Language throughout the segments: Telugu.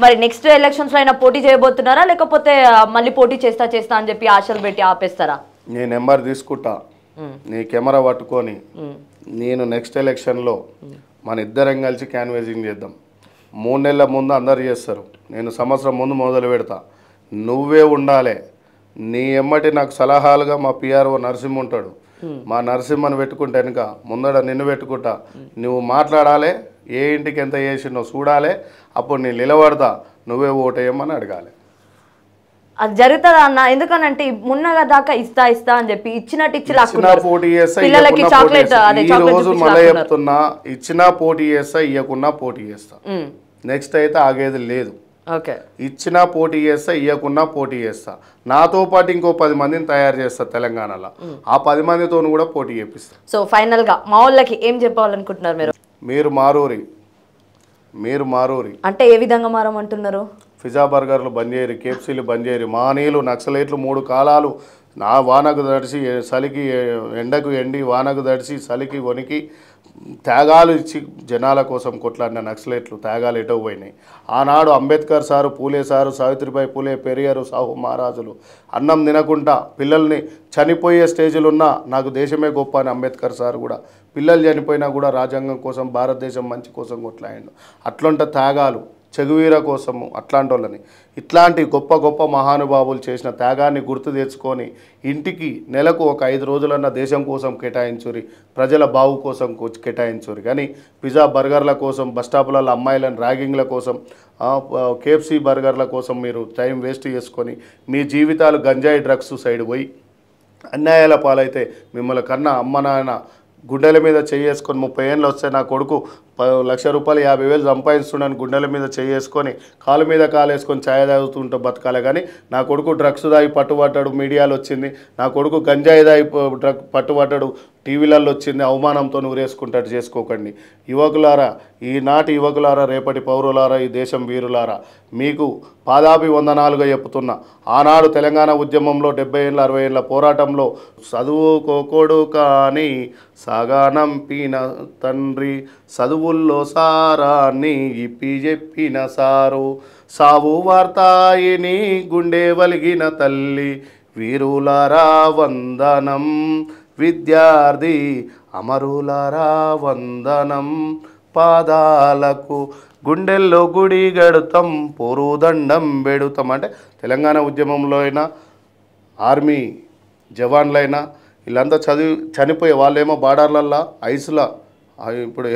మరి నెక్స్ట్ ఎలక్షన్స్ లో అయినా పోటీ చేయబోతున్నారా లేకపోతే మళ్ళీ పోటీ చేస్తా అని చెప్పి ఆశలు పెట్టి ఆపేస్తారా? నీ నెంబర్ తీసుకుంటా, నీ కెమెరా పట్టుకొని నేను నెక్స్ట్ ఎలక్షన్లో మన ఇద్దరం కలిసి క్యాన్వేజింగ్ చేద్దాం. 3 నెలల ముందు అందరు చేస్తారు, నేను సంవత్సరం ముందు మొదలు పెడతా. నువ్వే ఉండాలి నీ ఎమ్మటి. నాకు సలహాలుగా మా పిఆర్ఓ నరసింహ ఉంటాడు, మా నరసింహను పెట్టుకుంటే వెనుక ముందడ నిన్ను పెట్టుకుంటా. నువ్వు మాట్లాడాలి, ఏ ఇంటికి ఎంత చేసినో చూడాలి. అప్పుడు నేను నిలబడతా, నువ్వే ఓటేయమని అడగాలి. అది జరుగుతుందా అన్న? ఎందుకనంటే మున్నగా దాకా ఇస్తా అని చెప్పి ఇచ్చినట్టు పిల్లలకి చాక్లెట్ మళ్ళీ చెప్తున్నా, ఇచ్చినా పోటీ చేస్తా, ఇయ్యకున్నా పోటీ చేస్తా. నెక్స్ట్ అయితే ఆగేది లేదు. ఇచ్చినా పోటీ చేస్తా, ఇయ్యకున్నా పోటీ చేస్తా. నాతో పాటు ఇంకో 10 మందిని తయారు చేస్తా తెలంగాణలో. ఆ 10 మందితో కూడా పోటీ చేపిస్తా. సో ఫైనల్ గా మా వాళ్ళకి ఏం చెప్పాలనుకుంటున్నారు మీరు? మీరు మారూరి అంటే ఏ విధంగా మారమంటున్నారు? పిజ్జా బర్గర్లు బంద్ చేయరు, కేఎఫ్సీలు బంద్ చేయరు. మానీలు నక్సలైట్లు 3 కాలాలు నా వానకు తడిసి చలికి, ఎండకు ఎండి వానకు తడిసి చలికి వణికి త్యాగాలు ఇచ్చి జనాల కోసం కొట్లాడిన నక్సలైట్లు త్యాగాలు ఎటో పోయినాయి. ఆనాడు అంబేద్కర్ సారు, పూలే సారు, సావిత్రిబాయి పూలే, పెరియారు, సాహు మహారాజులు అన్నం తినకుండా పిల్లల్ని చనిపోయే స్టేజ్లు ఉన్నా నాకు దేశమే గొప్ప అని అంబేద్కర్ సారు కూడా పిల్లలు చనిపోయినా కూడా రాజ్యాంగం కోసం, భారతదేశం మంచి కోసం కొట్లాడిండు. అట్లాంటి త్యాగాలు చెగువీర కోసము అట్లాంటి వాళ్ళని, ఇట్లాంటి గొప్ప గొప్ప మహానుభావులు చేసిన త్యాగాన్ని గుర్తు తెచ్చుకొని ఇంటికి నెలకు ఒక 5 రోజులన్న దేశం కోసం కేటాయించురి, ప్రజల బావు కోసం కేటాయించురి. కానీ పిజ్జా బర్గర్ల కోసం, బస్టాపులలో అమ్మాయిలను ర్యాగింగ్ల కోసం, కేఎఫ్సీ బర్గర్ల కోసం మీరు టైం వేస్ట్ చేసుకొని మీ జీవితాలు గంజాయి డ్రగ్స్ సైడ్ పోయి అన్యాయాల పాలైతే మిమ్మల్ని కన్నా అమ్మ నాన్న గుండెల మీద చేసుకొని 30 ఏళ్ళు వస్తే నా కొడుకు 1 లక్ష రూపాయలు 50,000 సంపాదిస్తున్నాను గుండెల మీద చేసుకొని కాలు మీద కాలేసుకొని ఛాయ్ తాగుతుంటే బతకాలి. కానీ నా కొడుకు డ్రగ్స్ తాగి పట్టుబడ్డాడు, మీడియాలో వచ్చింది. నా కొడుకు గంజాయి తాగి పట్టుబడ్డాడు, టీవీలలో వచ్చింది, అవమానంతో ఊరేసుకుంటాడు. చేసుకోకండి యువకులారా, ఈనాటి యువకులారా, రేపటి పౌరులారా, ఈ దేశం వీరులారా, మీకు పాదాభివందనాలుగా చెప్తున్నా. ఆనాడు తెలంగాణ ఉద్యమంలో 70 ఏళ్ళ 60 ఏళ్ళ పోరాటంలో చదువుకోకోడు కానీ సాగానంపిన తండ్రి, చదువుల్లో సారాన్ని ఇప్పి చెప్పిన సారు, సావు వార్తాయిని గుండె వలిగిన తల్లి, వీరులారా వందనం, విద్యార్థి అమరులారా వందనం, పాదాలకు గుండెల్లో గుడి గడుతాం, పొరుదండం పెడుతాం. అంటే తెలంగాణ ఉద్యమంలో అయినా ఆర్మీ జవాన్లైనా వీళ్ళంతా చనిపోయే వాళ్ళేమో బార్డర్లల్లో ఐస్లో ఇప్పుడు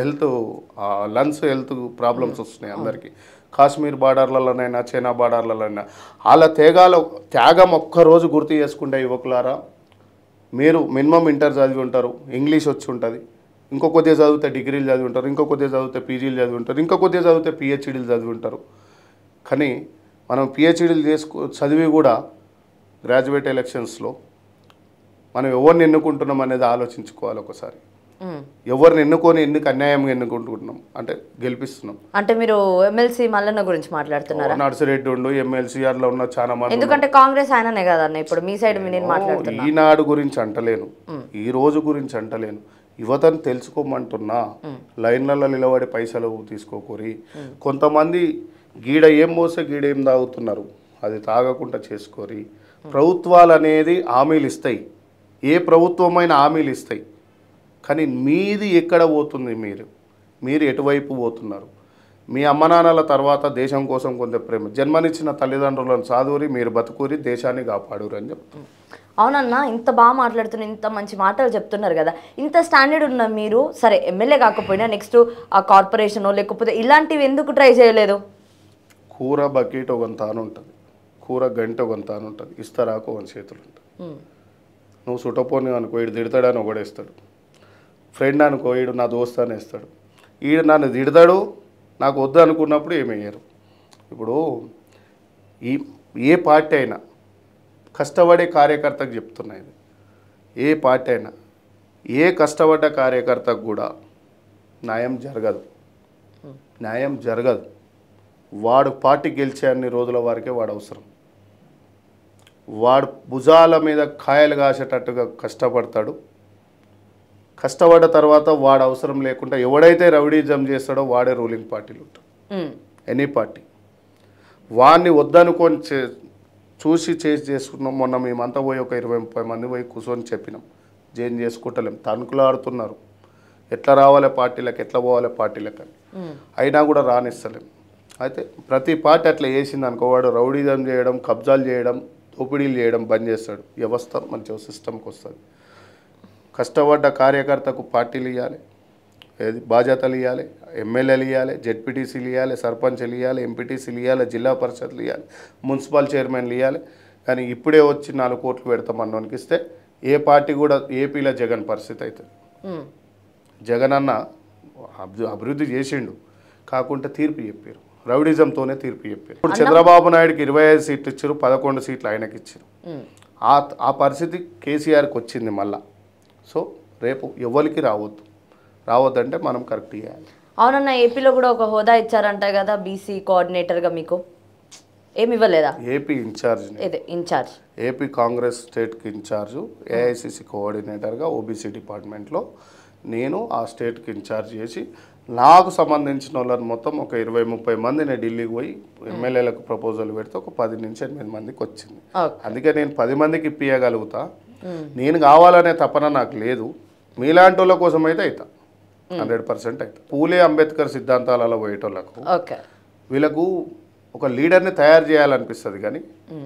లంగ్స్ హెల్త్ ప్రాబ్లమ్స్ వస్తున్నాయి అందరికీ. కాశ్మీర్ బార్డర్లలోనైనా చైనా బార్డర్లలోనైనా వాళ్ళ త్యాగం ఒక్కరోజు గుర్తు చేసుకుంటే యువకులారా, మీరు మినిమం ఇంటర్ చదివి ఉంటారు, ఇంగ్లీష్ వచ్చి ఉంటుంది, ఇంకో కొద్దిగా చదివితే డిగ్రీలు చదివి ఉంటారు, ఇంకో కొద్దిగా చదివితే పీజీలు చదివి ఉంటారు, ఇంకో కొద్దిగా చదివితే పిహెచ్డీలు చదివి ఉంటారు. కానీ మనం పిహెచ్డీలు చదివి కూడా గ్రాడ్యుయేట్ ఎలక్షన్స్లో మనం ఎవరిని ఎన్నుకుంటున్నాం అనేది ఆలోచించుకోవాలి ఒకసారి. ఎవరిని ఎన్నుకొని ఎందుకు అన్యాయంగా ఎన్నుకుంటున్నాం అంటే గెలిపిస్తున్నాం. అంటే మీరు ఎమ్మెల్సీ మల్లన్న గురించి మాట్లాడుతున్నారా? నర్సిరెడ్డి ఉండు, ఎమ్మెల్సీ అట్లా ఉన్న చాలా మంది. ఎందుకంటే కాంగ్రెస్ ఆయననే కదన్న ఇప్పుడు మీ సైడ్ నేను మాట్లాడుతున్నా. ఈనాడు గురించి అంటలేను, ఈ రోజు గురించి అంటలేను, యువతను తెలుసుకోమంటున్నా. లైన్లలో నిలబడి పైసలు తీసుకోకూరి. కొంతమంది గీడ ఏం మోసే గీడ ఏం తాగుతున్నారు, అది తాగకుండా చేసుకోరి. ప్రభుత్వాలు అనేది హామీలు ఇస్తాయి, ఏ ప్రభుత్వమైనా హామీలు ఇస్తాయి. కానీ మీది ఎక్కడ పోతుంది? మీరు ఎటువైపు పోతున్నారు? మీ అమ్మ నాన్నల తర్వాత దేశం కోసం కొంత ప్రేమ, జన్మనిచ్చిన తల్లిదండ్రులను సాధూరి, మీరు బతుకూరి, దేశాన్ని కాపాడురు అని చెప్తున్నారు. అవునన్నా, ఇంత బాగా మాట్లాడుతున్నారు, ఇంత మంచి మాటలు చెప్తున్నారు కదా. ఇంత స్టాండర్డ్ ఉన్న మీరు సరే ఎమ్మెల్యే కాకపోయినా నెక్స్ట్ ఆ కార్పొరేషన్ లేకపోతే ఇలాంటివి ఎందుకు ట్రై చేయలేదు? కూర బకెట్ ఒక తాను ఉంటుంది, కూర గంట ఒక తాను ఉంటుంది, ఇస్తారాకు ఒక చేతులు ఉంటుంది. నువ్వు సుటపోని అనుకో, ఈడు తిడతాడని ఒకడేస్తాడు. ఫ్రెండ్ అనుకో, ఈడు నా దోస్త్ అని వేస్తాడు. ఈడు నన్ను తిడతాడు, నాకు వద్దు అనుకున్నప్పుడు ఏమయ్యారు. ఇప్పుడు ఏ పార్టీ అయినా కష్టపడే కార్యకర్తకు చెప్తున్నాయి, ఏ పార్టీ అయినా ఏ కష్టపడ్డ కార్యకర్తకు కూడా న్యాయం జరగదు. వాడు పార్టీ గెలిచే అన్ని రోజుల వరకే వాడు అవసరం. వాడు భుజాల మీద కాయలు కాసేటట్టుగా కష్టపడతాడు. కష్టపడ్డ తర్వాత వాడు అవసరం లేకుండా ఎవడైతే రౌడీజం చేస్తాడో వాడే రూలింగ్ పార్టీలు ఉంటాడు, ఎనీ పార్టీ. వాడిని వద్దనుకొని చూసి చేసుకున్నాం. మొన్న మేమంతా పోయి ఒక 20-30 మంది పోయి కూర్చొని చెప్పినాం, చేంజ్ చేసుకుంటలేం, తణుకులాడుతున్నారు, ఎట్లా రావాలి పార్టీలకు, ఎట్లా పోవాలి పార్టీలకు అని. అయినా కూడా రానిస్తలేం. అయితే ప్రతి పార్టీ అట్లా చేసింది అనుకో, వాడు రౌడీజం చేయడం, కబ్జాలు చేయడం, దోపిడీలు చేయడం బంద్ చేస్తాడు. వ్యవస్థ మంచి సిస్టమ్కి వస్తుంది. కష్టపడ్డ కార్యకర్తకు పార్టీలు ఇవ్వాలి, ఏది బాధ్యతలు ఇవ్వాలి, ఎమ్మెల్యేలు ఇవ్వాలి, జెడ్పీటీసీలు ఇవ్వాలి, సర్పంచ్లు ఇవ్వాలి, ఎంపీటీసీలు ఇవ్వాలి, జిల్లా పరిషత్లు ఇవ్వాలి, మున్సిపల్ చైర్మన్లు ఇవ్వాలి. కానీ ఇప్పుడే వచ్చి 4 కోట్లు పెడతామన్నోనికి ఇస్తే ఏ పార్టీ కూడా ఏపీలో జగన్ పరిస్థితి అవుతుంది. జగన్ అన్న అభివృద్ధి చేసిండు, కాకుంటే తీర్పు చెప్పారు, రౌడిజంతోనే తీర్పు చెప్పారు. ఇప్పుడు చంద్రబాబు నాయుడుకి 25 సీట్లు ఇచ్చారు, 11 సీట్లు ఆయనకి ఇచ్చారు. ఆ పరిస్థితి కేసీఆర్కి వచ్చింది మళ్ళా. సో రేపు ఎవరికి రావద్దంటే మనం కరెక్ట్ చేయాలి. అవునన్న, ఏపీలో కూడా ఒక హోదా ఇచ్చారంట కదా బీసీ కోఆర్డినేటర్గా, మీకు ఏమి ఇవ్వలేదా? ఏపీ ఇన్ఛార్జ్ ఏపీ కాంగ్రెస్ స్టేట్కి ఇన్ఛార్జు, ఏఐసిసి కోఆర్డినేటర్గా ఓబీసీ డిపార్ట్మెంట్లో నేను ఆ స్టేట్కి ఇన్ఛార్జ్ చేసి నాకు సంబంధించిన వాళ్ళని మొత్తం ఒక 20-30 మంది నేను ఢిల్లీకి పోయి ఎమ్మెల్యేలకు ప్రపోజల్ పెడితే ఒక 10-8 మందికి వచ్చింది. అందుకే నేను 10 మందికి ఇప్పియగలుగుతా. నేను కావాలనే తపన నాకు లేదు. మీలాంటి వాళ్ళ కోసం అయితే అవుతా, 100% అవుతా. పూలే అంబేద్కర్ సిద్ధాంతాలలో పోయేటోళ్ళకు వీళ్ళకు ఒక లీడర్ని తయారు చేయాలనిపిస్తుంది, కానీ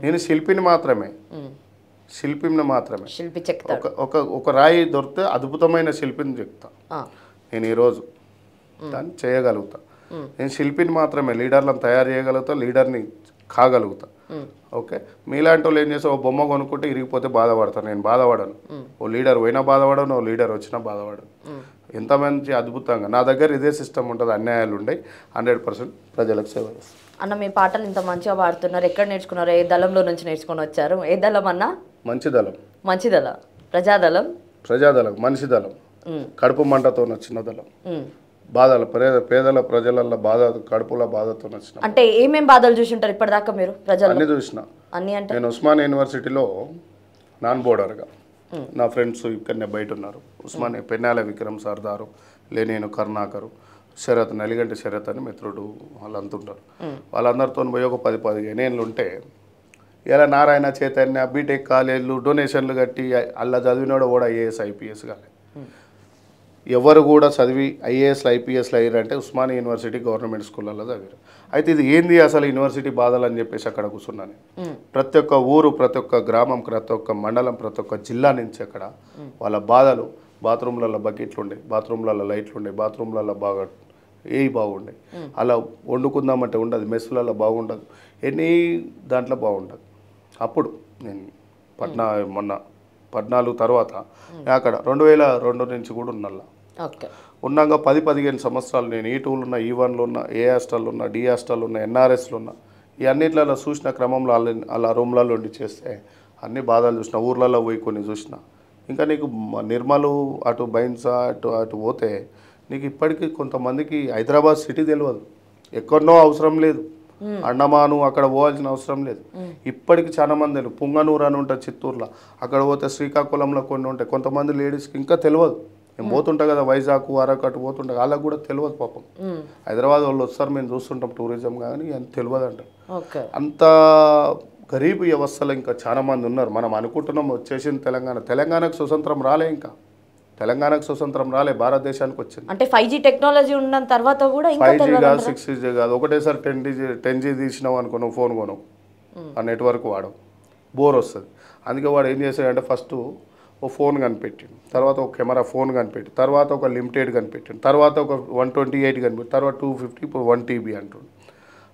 నేను శిల్పిని మాత్రమే. ఒక రాయి దొరికితే అద్భుతమైన శిల్పిని చెప్తా. నేను ఈరోజు దాన్ని చేయగలుగుతా. నేను శిల్పిని మాత్రమే, లీడర్లను తయారు చేయగలుగుతా, లీడర్ని కాగలుగుతా. ఓకే, మీలాంటి వాళ్ళు ఏం చేస్తే ఓ బొమ్మ కొనుక్కుంటే ఇరిగిపోతే బాధపడతాను, నేను బాధపడను. ఓ లీడర్ పోయినా బాధపడను, ఓ లీడర్ వచ్చినా బాధపడను. ఎంత మంచి అద్భుతంగా నా దగ్గర ఇదే సిస్టమ్ ఉంటుంది. అన్యాయాలు ఉన్నాయి, 100% ప్రజలకు సేవ చేస్తాను. అన్న, మీ పాటలు ఇంత మంచిగా పాడుతున్నారు, ఎక్కడ నేర్చుకున్నారు? ఏ దళంలో నుంచి నేర్చుకొని వచ్చారు? ఏ దళం అన్న? మంచి దళం. ప్రజాదళం, మనిషి దళం, కడుపు మంటతో వచ్చిన దళం. బాధలు పేదల ప్రజల బాధ, కడుపుల బాధతో వచ్చిన. అంటే ఏమేం బాధలు చూసి ఉంటారు ఇప్పటిదాకా మీరు? ప్రజలు అన్ని చూసిన. నేను ఉస్మానియా యూనివర్సిటీలో నాన్ బోర్డర్గా, నా ఫ్రెండ్స్ ఇక్కడనే బయట ఉన్నారు. ఉస్మానియా పెన్నాల విక్రమ్ సర్దారు, లేనేను కరుణాకరు, శరత్, నలిగంటి శరత్ అని మిత్రుడు, వాళ్ళంతా ఉంటారు. వాళ్ళందరితో పోయి ఒక 10-15 ఏళ్ళు ఉంటే, ఇలా నారాయణ చైతన్య బీటెక్ కాలేజీలు డొనేషన్లు కట్టి అలా చదివినోడు కూడా ఐఏఎస్ ఐపీఎస్ కాలే. ఎవరు కూడా చదివి ఐఏఎస్లు ఐపీఎస్లు అయ్యారంటే ఉస్మానియా యూనివర్సిటీ గవర్నమెంట్ స్కూళ్ళల్లో చదివారు. అయితే ఇది ఏంది అసలు యూనివర్సిటీ బాధలు అని చెప్పేసి అక్కడ కూర్చున్నాను. ప్రతి ఒక్క ఊరు, ప్రతి ఒక్క గ్రామం, ప్రతి ఒక్క మండలం, ప్రతి ఒక్క జిల్లా నుంచి అక్కడ వాళ్ళ బాధలు. బాత్రూమ్లలో బకెట్లు ఉండే, బాత్రూమ్లలో లైట్లు ఉండే, బాత్రూమ్లలో బాగా బాగుండే, అలా వండుకుందామంటే ఉండదు, మెస్సులలో బాగుండదు, ఎన్ని దాంట్లో బాగుండదు. అప్పుడు నేను మొన్న 14 తర్వాత అక్కడ 2002 నుంచి కూడా ఉన్నల్లా ఉన్నాక 10-15 సంవత్సరాలు నేను E2లో ఉన్నా, E1లో ఉన్నా, ఏ హాస్టల్లో ఉన్నా, డి హాస్టల్లో ఉన్నా, ఎన్ఆర్ఎస్లో ఉన్నా. ఈ అన్నిట్లలో చూసిన క్రమంలో అలా రూమ్లలో ఉండి చేస్తే అన్ని బాధలు చూసిన, ఊర్లలో పోయి కొన్ని చూసిన. ఇంకా నీకు నిర్మలు, అటు బైన్సా, అటు పోతే నీకు ఇప్పటికీ కొంతమందికి హైదరాబాద్ సిటీ తెలియదు, ఎక్కడనో అవసరం లేదు, అండమాను అక్కడ పోవాల్సిన అవసరం లేదు. ఇప్పటికి చాలా మంది తెలియదు. పుంగనూరు అని ఉంటుంది చిత్తూరులో, అక్కడ పోతే శ్రీకాకుళంలో కొన్ని ఉంటాయి. కొంతమంది లేడీస్కి ఇంకా తెలియదు. నేను పోతుంటా కదా వైజాగ్, అరకట్టు పోతుంటా, వాళ్ళకి కూడా తెలియదు పాపం. హైదరాబాద్ వాళ్ళు వస్తారు, మేము చూస్తుంటాం టూరిజం, కానీ అని తెలియదు అంట. అంత గరీబ్ వ్యవస్థలో ఇంకా చాలా మంది ఉన్నారు. మనం అనుకుంటున్నాం వచ్చేసింది తెలంగాణకు స్వతంత్రం రాలే, ఇంకా తెలంగాణకు స్వతంత్రం రాలే, భారతదేశానికి వచ్చింది. అంటే 5G టెక్నాలజీ ఉన్న తర్వాత కూడా 5G కాదు, 6G కాదు, ఒకటేసారి 10G తీసినావు అనుకో, నువ్వు ఫోన్ కొనవు, ఆ నెట్వర్క్ వాడవు, బోర్ వస్తుంది. అందుకే వాడు ఏం చేశాడంటే ఫస్ట్ ఓ ఫోన్ కనిపెట్టిండు, తర్వాత ఒక కెమెరా ఫోన్ కనిపెట్టి, తర్వాత ఒక లిమిటెడ్ కనిపెట్టిండు, తర్వాత ఒక 128 కనిపెట్టి, తర్వాత 250, ఇప్పుడు 1 TB అంటుండు.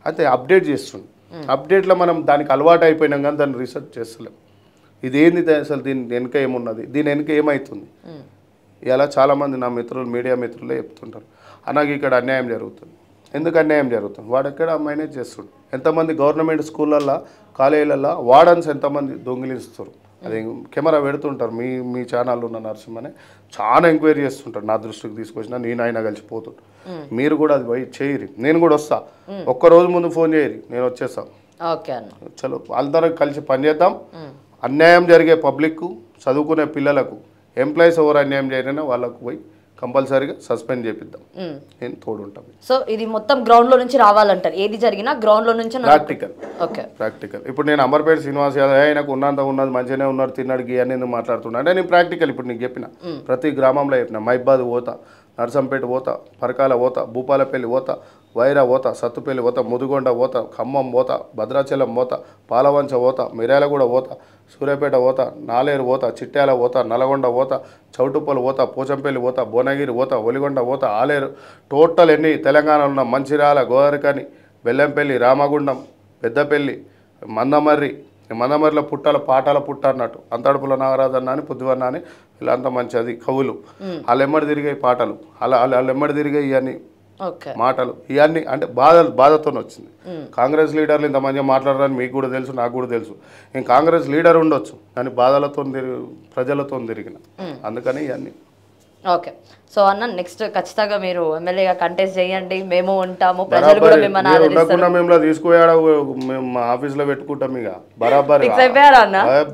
అయితే అప్డేట్ చేస్తుండు. అప్డేట్లో మనం దానికి అలవాటు అయిపోయినాం, కానీ దాన్ని రీసెర్చ్ చేస్తలేం. ఇదేంది అసలు, దీని వెనుక ఏమున్నది, దీని వెనుక ఏమవుతుంది. ఇలా చాలామంది నా మిత్రులు, మీడియా మిత్రులే చెప్తుంటారు, అలాగే ఇక్కడ అన్యాయం జరుగుతుంది. ఎందుకు అన్యాయం జరుగుతుంది? వాడు ఎక్కడ మేనేజ్ చేస్తుండు. ఎంతమంది గవర్నమెంట్ స్కూళ్ళల్లో, కాలేజీలలో వార్డన్స్ ఎంతమంది దొంగిలిస్తారు. అది కెమెరా పెడుతుంటారు. మీ ఛానల్లో ఉన్న నరసింహనే చాలా ఎంక్వైరీ చేస్తుంటారు, నా దృష్టికి తీసుకొచ్చిన, నేను ఆయన కలిసిపోతుంటాను. మీరు కూడా అది పోయి చేయరు, నేను కూడా వస్తా. ఒక్కరోజు ముందు ఫోన్ చేయరు, నేను వచ్చేస్తాను. చలో అందరం కలిసి పనిచేద్దాం. అన్యాయం జరిగే పబ్లిక్, చదువుకునే పిల్లలకు, ఎంప్లాయీస్ ఎవరు అన్యాయం చేయరైనా వాళ్ళకు పోయి కంపల్సరీగా సస్పెండ్ చేపిద్దాం, నేను తోడుంటాం. సో ఇది మొత్తం గ్రౌండ్ లో నుంచి రావాలంటారు, ఏది జరిగినా గ్రౌండ్ లో నుంచి. ప్రాక్టికల్. Okay, practical. ఇప్పుడు నేను అంబర్పేట శ్రీనివాస్ యాదవ్ ఆయనకు ఉన్నది మంచిగానే ఉన్నాడు, తిన్నాడు గీయని ఎందుకు మాట్లాడుతున్నా అంటే నేను ప్రాక్టికల్ ఇప్పుడు నీకు చెప్పిన ప్రతి గ్రామంలో చెప్పిన. మైబాద్ పోతా, నర్సంపేట పోతా, పరకాల పోతా, భూపాలపల్లి పోతా, వైరా పోతా, సత్తుపల్లి పోతా, ముదుగొండ పోతా, ఖమ్మం పోతా, భద్రాచలం పోతా, పాలవంచ పోతా, మిర్యాలగూడ పోతా, సూర్యాపేట పోతా, నాలేరు పోతా, చిట్యాల పోతా, నల్గొండ పోతా, చౌటుప్పలు పోతా, పోచంపల్లి పోతా, భువనగిరి పోతా, ఒలిగొండ పోతా, ఆలేరు, టోటల్ ఎన్ని తెలంగాణలో ఉన్న మంచిర్యాల, గోదావరికని, బెల్లంపల్లి, రామగుండం, పెద్దపల్లి, మందమర్రిలో పాటాల పుట్ట అన్నట్టు, అంతడుపుల నాగరాజన్న అని, పుద్దివన్న అని, వీళ్ళంతా మంచి అది కవులు, వాళ్ళు ఎమ్మడి తిరిగాయి పాటలు, వాళ్ళు ఎమ్మడి తిరిగాయి ఇవన్నీ మాటలు, ఇవన్నీ అంటే బాధతో వచ్చింది. కాంగ్రెస్ లీడర్లు ఇంతమంది మాట్లాడరని మీకు కూడా తెలుసు, నాకు కూడా తెలుసు. నేను కాంగ్రెస్ లీడర్ ఉండొచ్చు కానీ బాధలతో ప్రజలతో తిరిగిన, అందుకని ఇవన్నీ. ఓకే, సో అన్న నెక్స్ట్ ఖచ్చితంగా మీరు ఎమ్మెల్యేగా కంటెస్ట్ చేయండి, మేము ఉంటాము, ప్రజలు కూడా మిమ్మల్ని ఆదరిస్తారు. మేము తీసుకుపోయాడు, మేము మా ఆఫీస్లో పెట్టుకుంటాం, ఇక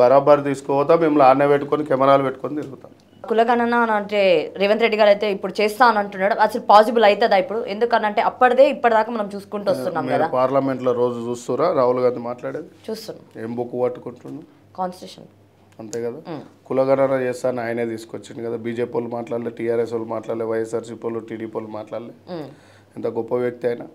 బరాబర్ తీసుకోపోతాం, మేము ఆడనే పెట్టుకొని కెమెరాలు పెట్టుకొని తిరుగుతాం. కులగణన అంటే రేవంత్ రెడ్డి గారు అయితే ఇప్పుడు చేస్తా అని అంటున్నాడు, అసలు పాసిబుల్ అవుతుందా ఇప్పుడు? ఎందుకనంటే అప్పటిదే ఇప్పటిదాకా మనం చూసుకుంటూ వస్తున్నాం కదా. పార్లమెంట్లో రోజు చూస్తురా రాహుల్ గాంధీ మాట్లాడేది? చూస్తున్నాం. ఏం బుక్ పట్టుకుంటున్నాం? కాన్స్టిట్యూషన్. అంతే కదా. కులగణన చేస్తాను ఆయనే తీసుకొచ్చింది కదా. బీజేపీ వాళ్ళు మాట్లాడలే, టీఆర్ఎస్ వాళ్ళు మాట్లాడలే, వైఎస్ఆర్సీపీ వాళ్ళు, టీడీపీ వాళ్ళు మాట్లాడలే. ఎంత గొప్ప వ్యక్తి అయినా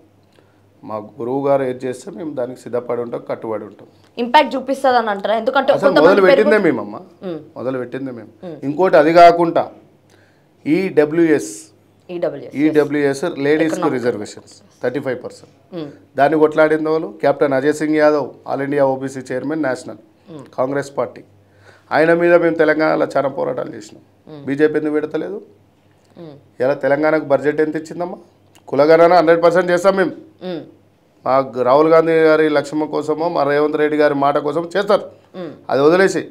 మా గురువు గారు ఏది చేస్తే మేము దానికి సిద్ధపడి ఉంటాం, కట్టుబడి ఉంటాం. ఇంపాక్ట్ చూపిస్తుంది అని అంటారా? ఎందుకంటే మొదలు పెట్టిందే మేమమ్మ, మొదలు పెట్టిందే మేము. ఇంకోటి అది కాకుండా ఈడబ్ల్యూఎస్ లేడీస్కు రిజర్వేషన్స్ 35%, దాన్ని కొట్లాడింది వాళ్ళు captain Ajay Singh Yadav, all India OBC chairman national Congress party. ఆయన మీద మేము తెలంగాణలో చాలా పోరాటాలు చేసినాం. బీజేపీ ఎందుకు పెడతలేదు? ఇలా తెలంగాణకు బడ్జెట్ ఎంత ఇచ్చిందమ్మా? కులగణన 100% చేస్తాం మేము. మా రాహుల్ గాంధీ గారి లక్ష్యం కోసమో మా రేవంత్ రెడ్డి గారి మాట కోసం చేస్తారు, అది వదిలేసి.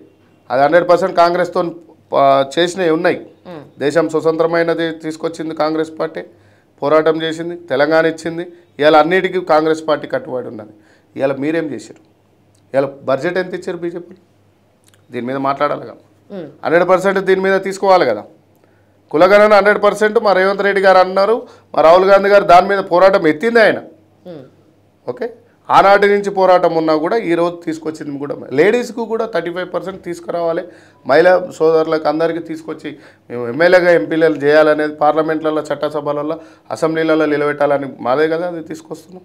అది 100% కాంగ్రెస్తో చేసినవి ఉన్నాయి. దేశం స్వతంత్రమైనది తీసుకొచ్చింది కాంగ్రెస్ పార్టీ, పోరాటం చేసింది, తెలంగాణ ఇచ్చింది. ఇవాళ అన్నిటికీ కాంగ్రెస్ పార్టీ కట్టుబడి ఉన్నది. ఇవాళ మీరేం చేశారు? ఇవాళ బడ్జెట్ ఎంత ఇచ్చారు బీజేపీ? దీని మీద మాట్లాడాలి కదా. 100% దీని మీద తీసుకోవాలి కదా. కులగణన 100% మా రేవంత్ రెడ్డి గారు అన్నారు, మా రాహుల్ గాంధీ గారు దాని మీద పోరాటం ఎత్తింది ఆయన. ఓకే, ఆనాటి నుంచి పోరాటం ఉన్నా కూడా ఈరోజు తీసుకొచ్చింది కూడా లేడీస్కు కూడా 35% తీసుకురావాలి. మహిళా సోదరులకు అందరికీ తీసుకొచ్చి మేము ఎమ్మెల్యేగా ఎంపీలు చేయాలనేది పార్లమెంట్లలో, చట్టసభలలో, అసెంబ్లీలలో నిలబెట్టాలని మాదే కదా అది తీసుకొస్తున్నాం.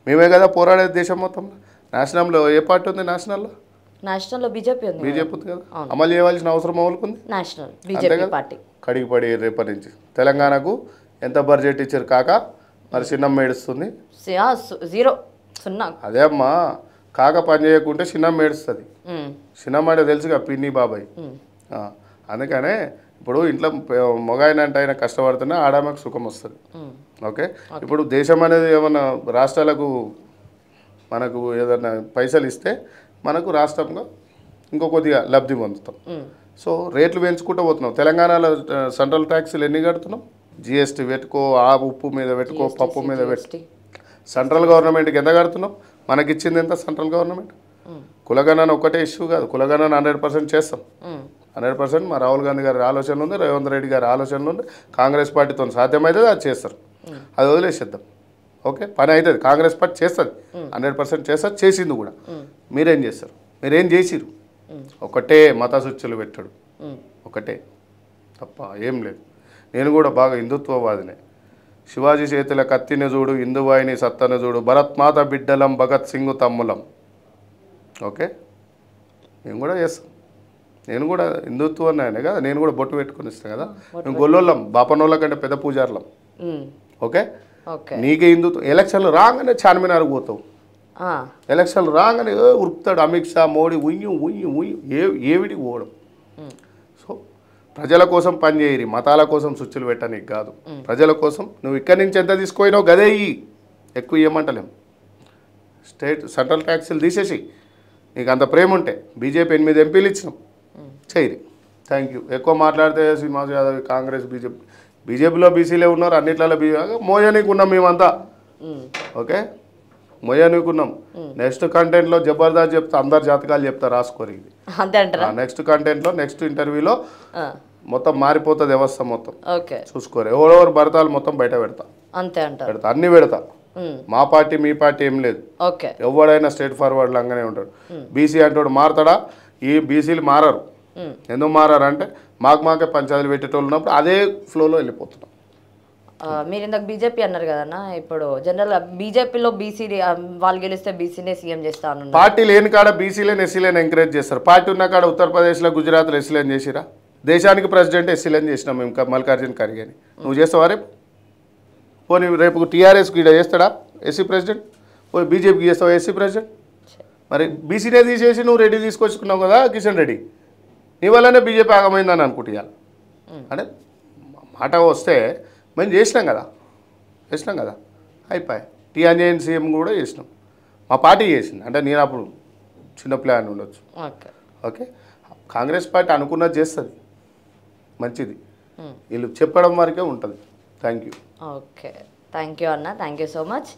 మేమే కదా పోరాడేది దేశం మొత్తంలో. నేషనల్లో ఏ పార్టీ ఉంది? నేషనల్లో బీజేపీ ఉంది. బీజేపీ ఉంది కదా. అమలు చేయవలసిన అవసరం అవుతుంది. నేషనల్ బీజేపీ పార్టీ కడిగిపడి రేపటి నుంచి తెలంగాణకు ఎంత బడ్జెట్ ఇచ్చారు కాక మరి చిన్నమ్మ ఏడుస్తుంది. 0 అదే అమ్మా, కాక పని చేయకుంటే చిన్నమ్మ ఏడుస్తుంది. చిన్నమ్మ అంటే తెలుసుగా, పిన్ని బాబాయ్. అందుకనే ఇప్పుడు ఇంట్లో మొగాయన అంటే ఆయన కష్టపడుతున్నా ఆడామకు సుఖం వస్తుంది. ఓకే, ఇప్పుడు దేశం అనేది ఏమన్నా రాష్ట్రాలకు మనకు ఏదైనా పైసలు ఇస్తే మనకు రాష్ట్రంగా ఇంకో కొద్దిగా లబ్ధి పొందుతాం. సో రేట్లు పెంచుకుంటూ పోతున్నాం. తెలంగాణలో సెంట్రల్ ట్యాక్స్లు ఎన్ని కడుతున్నాం? జిఎస్టీ పెట్టుకో, ఆ ఉప్పు మీద పెట్టుకో, పప్పు మీద పెట్టుకో. సెంట్రల్ గవర్నమెంట్కి ఎంత కడుతున్నాం? మనకి ఇచ్చింది ఎంత సెంట్రల్ గవర్నమెంట్? కులగణన ఒకటే ఇష్యూ కాదు, కులగణన 100% చేస్తాం. 100% మా రాహుల్ గాంధీ గారి ఆలోచనలు ఉంది, రేవంత్ రెడ్డి గారి ఆలోచనలు ఉంది. కాంగ్రెస్ పార్టీతో సాధ్యమైతే అది చేస్తారు, అది వదిలేసేద్దాం. ఓకే, పని అవుతుంది. కాంగ్రెస్ పార్టీ చేస్తుంది, 100% చేస్తారు, చేసింది కూడా. మీరేం చేస్తారు? మీరేం చేసిరు? ఒకటే మత శుచ్చులు పెట్టాడు, ఒకటే తప్ప ఏం లేదు. నేను కూడా బాగా హిందుత్వవాదినే. శివాజీ చేతుల కత్తిని చూడు, హిందువాయిని సత్తను చూడు, భరత్మాత బిడ్డలం, భగత్ సింగ్ తమ్ములం. ఓకే, మేము కూడా చేస్తాం. నేను కూడా హిందుత్వాన్ని ఆయన కదా, నేను కూడా బొట్టు పెట్టుకుని ఇస్తాను కదా. మేము గొల్లోళ్ళం, బాపనోళ్ళ కంటే పెద్ద పూజారులం. ఓకే, నీకే హిందుత్వం. ఎలక్షన్లు రాగానే చార్మినార్ పోతావు, ఎలక్షన్లు రాగానే ఉరుకుతాడు అమిత్ షా, మోడీ, ఉయ్యు ఉయ్యు ఉయ్యు, ఏవిడికి పోవడం. సో ప్రజల కోసం పనిచేయరి, మతాల కోసం సుచ్చులు పెట్టడానికి కాదు. ప్రజల కోసం నువ్వు ఇక్కడి నుంచి ఎంత తీసుకుపోయినావు గదే ఇయ్యి, ఎక్కువ ఇవ్వమంటలేము. సెంట్రల్ ట్యాక్స్లు తీసేసి నీకు అంత ప్రేమ ఉంటే బీజేపీ 8 ఎంపీలు ఇచ్చినాం, చేయరి. Thank you. ఎక్కువ మాట్లాడితే శ్రీనివాస్ యాదవ్ కాంగ్రెస్ బీజేపీలో బీసీలే ఉన్నారు, అన్నిట్లలో మోయనీకి ఉన్నాం మేమంతా. ఓకే, మోయనీకున్నాం. నెక్స్ట్ కంటెంట్లో జబర్దస్త్ చెప్తా, అందరు జాతకాలు చెప్తా, రాసుకోరు. ఇది నెక్స్ట్ కంటెంట్లో, నెక్స్ట్ ఇంటర్వ్యూలో మొత్తం మారిపోతుంది వ్యవస్థ మొత్తం. ఓకే, చూసుకోరు. ఎవరెవరు భర్తాలు మొత్తం బయట పెడతా, అంతే అంటారు. పెడతా, అన్ని పెడతా. మా పార్టీ మీ పార్టీ ఏం లేదు. ఓకే, ఎవడైనా స్ట్రేట్ ఫార్వర్డ్ లాగానే ఉంటాడు. బీసీ అంటాడు మారతాడా? ఈ బీసీలు మారరు. ఎందుకు మారారు అంటే మాకే పంచాయతీలు పెట్టేటోళ్ళు ఉన్నప్పుడు అదే ఫ్లోలో వెళ్ళిపోతున్నాం. మీరు ఇందాక బీజేపీ అన్నారు కదన్నా, ఇప్పుడు జనరల్గా బీజేపీలో బీసీ వాళ్ళు గెలిస్తే బీసీనే సీఎం చేస్తా అన్నారు. పార్టీ లేని కాడ బీసీలేని ఎస్సీలేని ఎంకరేజ్ చేస్తారు. పార్టీ ఉన్న కాడ ఉత్తరప్రదేశ్లో గుజరాత్లో ఎస్సీలేని చేసిరా? దేశానికి ప్రెసిడెంట్ ఎస్సీలేని చేసినాం మేము మల్లికార్జున ఖర్గే అని. నువ్వు చేస్తావా రేపు? పోనీ రేపు టీఆర్ఎస్కి ఇక్కడ చేస్తాడా ఎస్సీ ప్రెసిడెంట్? పోయి బీజేపీకి చేస్తావా ఎస్సీ ప్రెసిడెంట్? మరి బీసీనే తీసేసి నువ్వు రెడ్డి తీసుకొచ్చుకున్నావు కదా కిషన్ రెడ్డి, నీ వల్లనే బీజేపీ ఆగమైందని అనుకుంటున్నాను. అంటే మాట వస్తే మేము చేసినాం కదా అయిపోయి. టీఆర్ఎన్ సీఎం కూడా చేసినాం, మా పార్టీ చేసింది. అంటే నేను అప్పుడు చిన్న ప్లాన్ ఉండొచ్చు. ఓకే, కాంగ్రెస్ పార్టీ అనుకున్నది చేస్తుంది, మంచిది. వీళ్ళు చెప్పడం వరకే ఉంటుంది. Thank you. Okay, thank you అన్న, థ్యాంక్ యూ సో మచ్.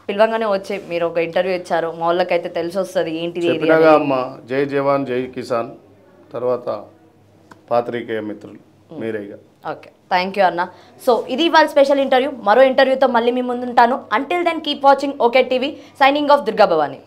పిలవంగానే వచ్చి మీరు ఒక ఇంటర్వ్యూ ఇచ్చారు, మా వాళ్ళకైతే తెలిసి వస్తుంది ఏంటిది. చెప్పినాగా అమ్మ, జై జవాన్ జై కిసాన్, తర్వాత పాత్రికేయ మిత్రులు మీరేగా. ఓకే, థ్యాంక్ యూ అన్న. సో ఇది ఇవాళ స్పెషల్ ఇంటర్వ్యూ. మరో ఇంటర్వ్యూతో మళ్ళీ మీ ముందుంటాను. Until then keep watching OK TV. Signing off Durga Bhavani.